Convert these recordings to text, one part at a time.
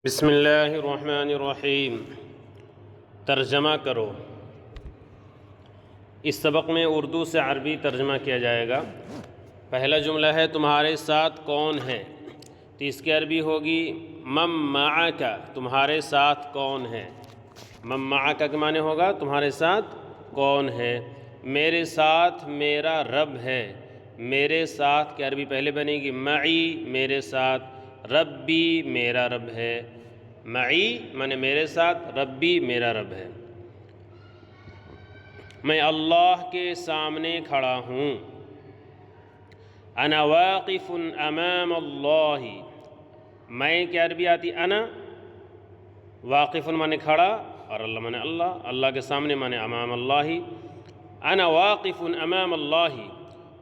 بسم اللہ الرحمن الرحیم۔ ترجمہ کرو۔ اس سبق میں اردو سے عربی ترجمہ کیا جائے گا۔ پہلا جملہ ہے تمہارے ساتھ کون ہے، تو اس کی عربی ہوگی من معک، تمہارے ساتھ کون ہے۔ من معک کے معنی ہوگا تمہارے ساتھ کون ہے۔ میرے ساتھ میرا رب ہے۔ میرے ساتھ کی عربی پہلے بنے گی معی، میرے ساتھ، ربی میرا رب ہے۔ معی مانے میرے ساتھ، ربی میرا رب ہے۔ میں اللہ کے سامنے کھڑا ہوں۔ انا واقف امام اللہ، میں کی عربی آتی انا، واقف مانے کھڑا اور اللہ مانے اللہ، اللہ کے سامنے مانے امام اللہ۔ انا واقف امام اللہ،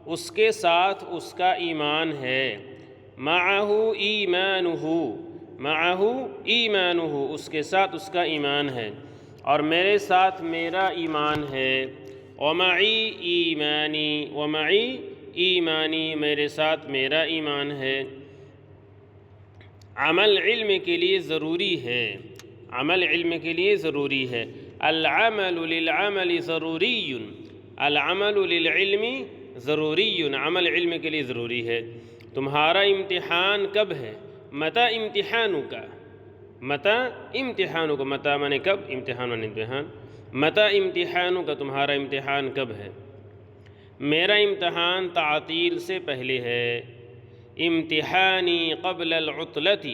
اس کے ساتھ اس کا ایمان ہے۔ معہ ایمانہ، معہ ایمانہ، اس کے ساتھ اس کا ایمان ہے، اور میرے ساتھ میرا ایمان ہے۔ ومعی ایمانی، ومعی ایمانی، میرے ساتھ میرا ایمان ہے۔ عمل علم کے لیے ضروری ہے، عمل علم کے لیے ضروری ہے۔ العمل للعمل ضروری، العمل للعلم ضروری، عمل علم کے لیے ضروری ہے۔ تمہارا امتحان کب ہے؟ متی امتحانک، متی امتحانک، متی مانے کب، امتحان مانے امتحان۔ متی امتحانک، تمہارا امتحان کب ہے؟ میرا امتحان تعطیل سے پہلے ہے۔ امتحانی قبل العطلۃ،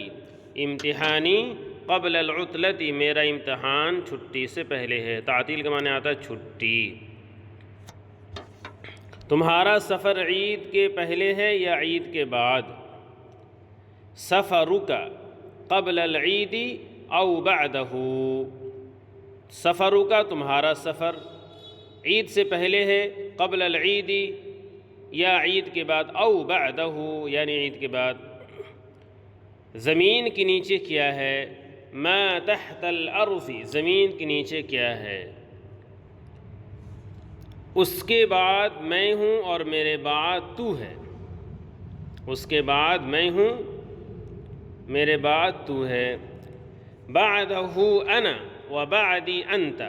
امتحانی قبل العطلۃ، میرا امتحان چھٹی سے پہلے ہے۔ تعطیل کا معنی آتا ہے چھٹی۔ تمہارا سفر عید کے پہلے ہے یا عید کے بعد؟ سفرک قبل العید او بعدہ، سفرک تمہارا سفر عید سے پہلے ہے، قبل العید یا عید کے بعد، او بعدہ یعنی عید کے بعد۔ زمین کے نیچے کیا ہے؟ ما تحت الارض، زمین کے نیچے کیا ہے؟ اس کے بعد میں ہوں اور میرے بعد تو ہے، اس کے بعد میں ہوں میرے بعد تو ہے۔ بعدہ انا وبعدی انت،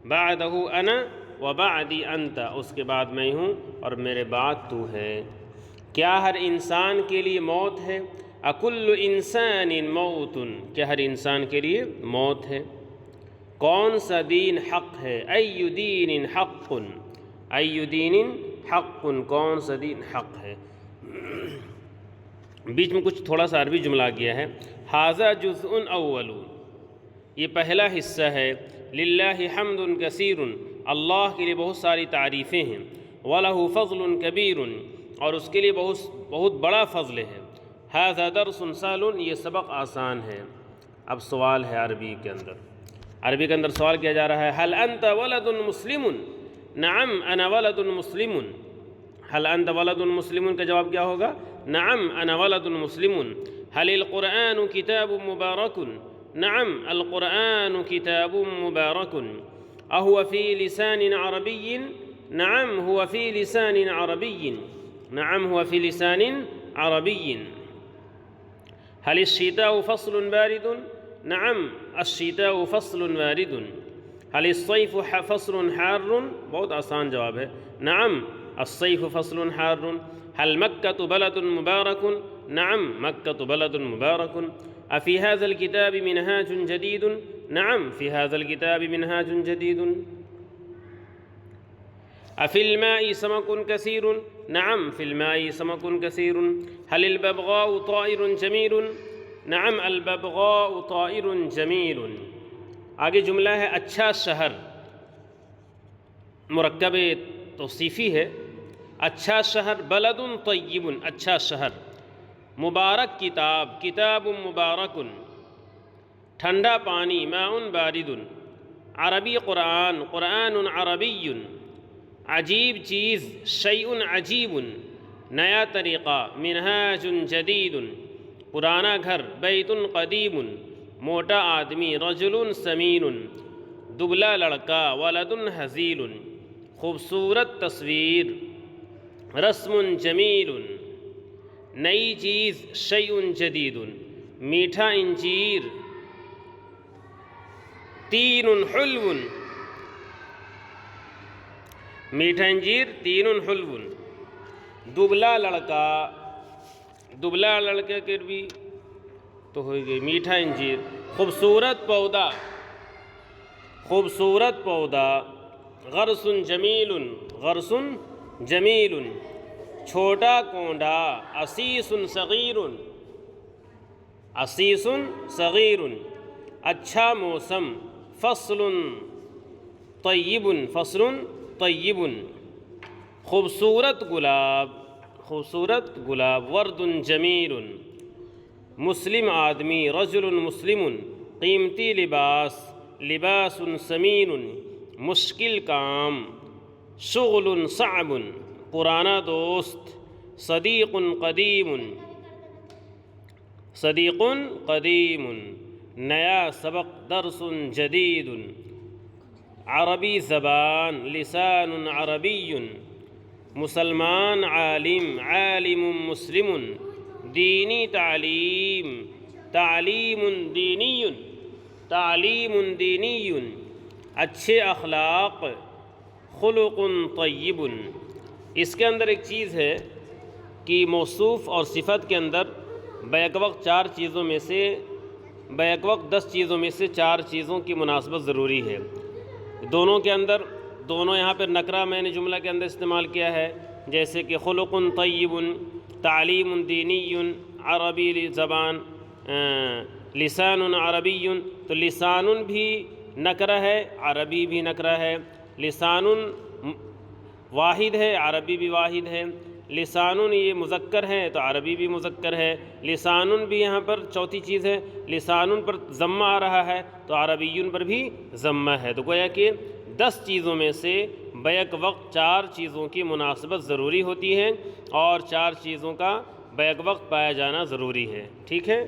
بعدہ انا وبعدی انت، اس کے بعد میں ہوں اور میرے بعد تو ہے۔ کیا ہر انسان کے لیے موت ہے؟ اکل انسان موت، کیا ہر انسان کے لیے موت ہے؟ کون سا دین حق ہے؟ ای دین حق، ای دین حق، کون سا دین حق ہے؟ بیچ میں کچھ تھوڑا سا عربی جملہ گیا ہے۔ ھذا جزء اول، یہ پہلا حصہ ہے۔ للہ حمد کثیر، اللہ کے لیے بہت ساری تعریفیں ہیں۔ وَلَہ فضل کبیر، اور اس کے لیے بہت بڑا فضل ہے۔ ھذا درس سہل، یہ سبق آسان ہے۔ اب سوال ہے عربی کے اندر، عربی کے اندر سوال کیا جا رہا ہے۔ هل انت ولد مسلم؟ نعم انا ولد مسلم۔ هل انت ولد مسلم کا جواب کیا ہوگا؟ نعم انا ولد مسلم۔ هل القرآن کتاب مبارک؟ نعم القرآن کتاب مبارک۔ اهو في لسان عربی؟ نعم هو في لسان عربی، نعم هو في لسان عربی۔ هل الشتاء فصل بارد؟ نعم الشتاء فصل بارد۔ هل الصيف فصل حار؟ بہت آسان جواب ہے، نعم الصيف فصل حار۔ هل مكة بلد مبارك؟ نعم مكة بلد مبارك۔ أفي هذا الكتاب منهاج جديد؟ نعم في هذا الكتاب منهاج جديد۔ أفي الماء سمك كثير؟ نعم في الماء سمك كثير۔ هل الببغاء طائر جميل؟ نعم الببغاء طائر جميل۔ آگے جملہ ہے اچھا شہر، مرکب توصیفی ہے۔ اچھا شہر، بلد طیب، اچھا شہر۔ مبارک کتاب، کتاب مبارک۔ ٹھنڈا پانی، ماء بارد۔ عربی قرآن، قرآن عربی۔ عجیب چیز، شیء عجیب۔ نیا طریقہ، منہاج جدید۔ پرانا گھر، بیت قدیم۔ موٹا آدمی، رجل سمین۔ دبلا لڑکا، ولد ہزیل۔ خوبصورت تصویر، رسم جمیل۔ نئی چیز، شیء جدید۔ میٹھا انجیر، تین حلو، میٹھا انجیر تین حلو، دبلا لڑکا، دبلا لڑکے کے بھی تو ہو گئی میٹھا انجیر، خوبصورت پودا، خوبصورت پودا، غرس جمیل، غرس جمیل، چھوٹا کونڈا، عسیس صغیر، عسیس صغیر، اچھا موسم، فصل طیب، فصل طیب، خوبصورت گلاب، خوبصورت گلاب، ورد جمیل، مسلم آدمی، رجل مسلم، قیمتی لباس، لباس ثمین، مشکل کام، شغل صعب، پرانا دوست، صدیق قدیم، صدیق قدیم، نیا سبق، درس جدید، عربی زبان، لسان عربی، مسلمان عالم، عالم مسلم، دینی تعلیم، تعلیم دینی، تعلیم دینی، اچھے اخلاق، خلق طیب۔ اس کے اندر ایک چیز ہے کہ موصوف اور صفت کے اندر بیک وقت 4 چیزوں میں سے، بیک وقت 10 چیزوں میں سے 4 چیزوں کی مناسبت ضروری ہے۔ دونوں کے اندر، دونوں یہاں پہ نکرہ میں نے جملہ کے اندر استعمال کیا ہے، جیسے کہ خلق طیب، تعلیم دینی، عربی زبان، لسان عربی، تو لسان بھی نکرہ ہے، عربی بھی نکرہ ہے، لسان واحد ہے، عربی بھی واحد ہے، لسان یہ مذکر ہے تو عربی بھی مذکر ہے، لسان بھی یہاں پر چوتھی چیز ہے، لسان پر ضمہ آ رہا ہے تو عربی پر بھی ضمہ ہے، تو گویا کہ 10 چیزوں میں سے بیک وقت 4 چیزوں کی مناسبت ضروری ہوتی ہے اور 4 چیزوں کا بیک وقت پایا جانا ضروری ہے، ٹھیک ہے۔